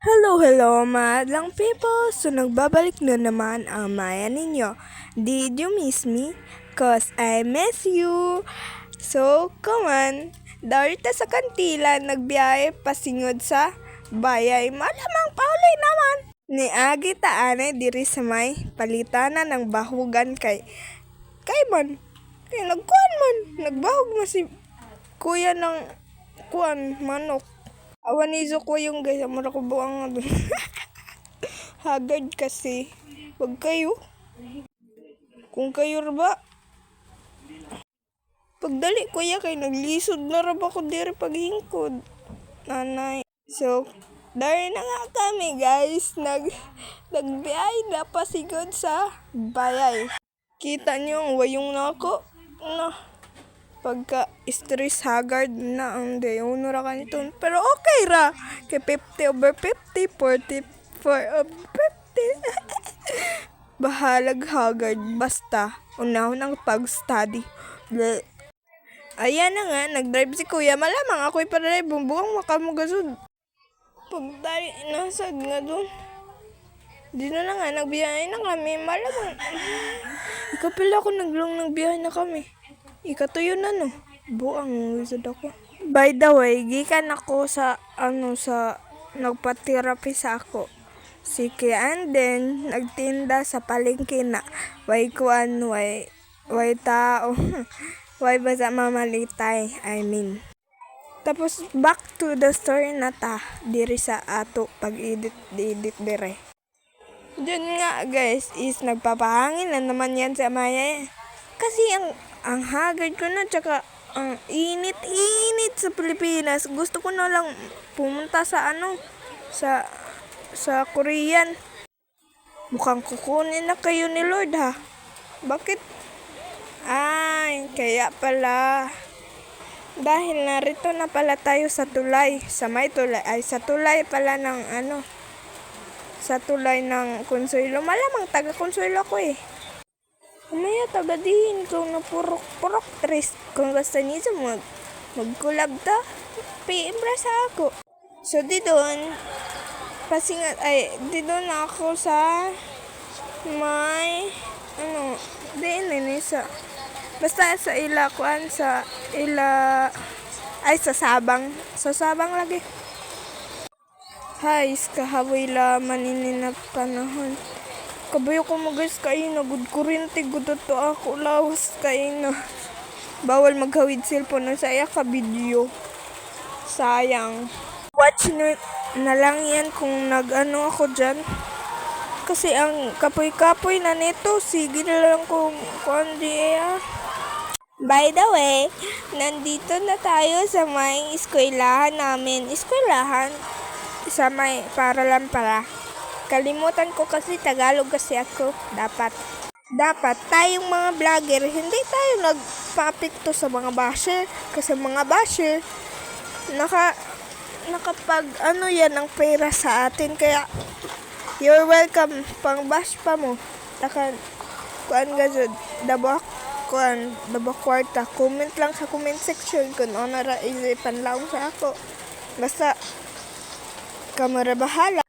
Hello, madlang people! So, nagbabalik na naman ang maya ninyo. Did you miss me? Cause I miss you! So, come on! Darita sa kantila, nagbiyahe pasingod sa bayay. Malamang paulay naman! Ni Agi taanay diri sa may palitana ng bahugan kay man. Kay nagkuhan man. Nagbahog na si kuya ng kuan manok. Awan iso ko yung guys, amara ko buang nga dun. Hagard kasi. Wag kayo. Kung kayo ba, pagdali kuya kay naglisod na raba ko diri paghingkod. Nanay. So, dari na nga kami guys. Nagbiyay na pasigod sa bayay. Kita nyo ang wayong na ako. Pagka stress haggard na ang day ra kanton, pero okay ra kay 50/50, 44/50. Bahalag haggard basta unahon ang pag-study. Ayan na nga, nag-drive si kuya, malamang ako'y pa-drive, bumbong makamugasod. Pagdali nasad nga dun, di na nga, nagbiyahe na kami, malamang. Ikapila ko nagbiyahe na kami. Ikatuyo na no. Buang wizard ako. By the way, gikan ako sa nagpa-therapy sa ako. Si Kian nagtinda sa palengke na way kuan way tao. Way basa mamalitay, I mean. Tapos back to the story na ta diri sa ato pag-edit dire. Diyan nga guys is nagpapahangin na naman yan sa Maya. Kasi ang haggard ko na, tsaka ang init sa Pilipinas. Gusto ko na lang pumunta sa sa Korean. Mukhang kukunin na kayo ni Lord ha. Bakit? Ay, kaya pala. Dahil narito na pala tayo sa tulay. Sa may tulay. Ay, sa tulay pala ng sa tulay ng Consuelo. Malamang taga Consuelo ko eh. Umaya tagadihin kung na purok tres. Kung gusto niyo magkulab ta, PM ra sa ako. So di doon, di doon ako sa may, sa, basta sa sa Sabang. Sa Sabang lagi. Hay, kahaboy laman na panahon. Kabayo ko guys kayo na good kuryente good to ako lawas kayo na. Bawal maghawid cellphone na saya ka video. Sayang. Watch na lang yan kung ako dyan. Kasi ang kapoy-kapoy na nito, sige na lang kung By the way, nandito na tayo sa may eskwelahan namin. Eskwelahan sa may para lang pala. Kalimutan ko kasi Tagalog kasi ako. Dapat tayong mga vlogger, hindi tayo nagpapikto sa mga basher. Kasi mga basher, nakapag yan ang pera sa atin. Kaya, you're welcome. Pang bash pa mo. Kuan gazod, dabak kwarta. Comment lang sa comment section kung ano na isipan lang sa ako. Basta, kamera bahala.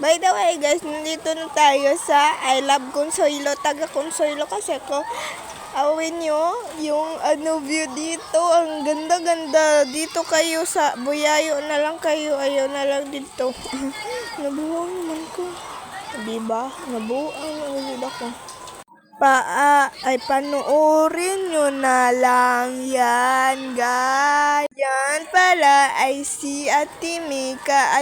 By the way guys, nandito na tayo sa I Love Consuelo, taga Consuelo kasi ako. Awin nyo yung view dito, ang ganda-ganda. Dito kayo sa Buyayo na lang kayo, ayaw na lang dito. Nabuang naman ko. Diba? Nabuang ako. Panoorin nyo na lang yan, guys. Yan pala ay si Ate Mika.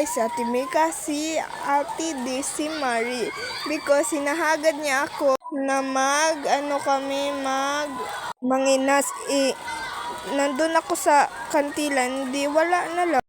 Si Ate Desi Marie. Because sinahagad niya ako na manginas. Nandun ako sa kantilan, wala na lang.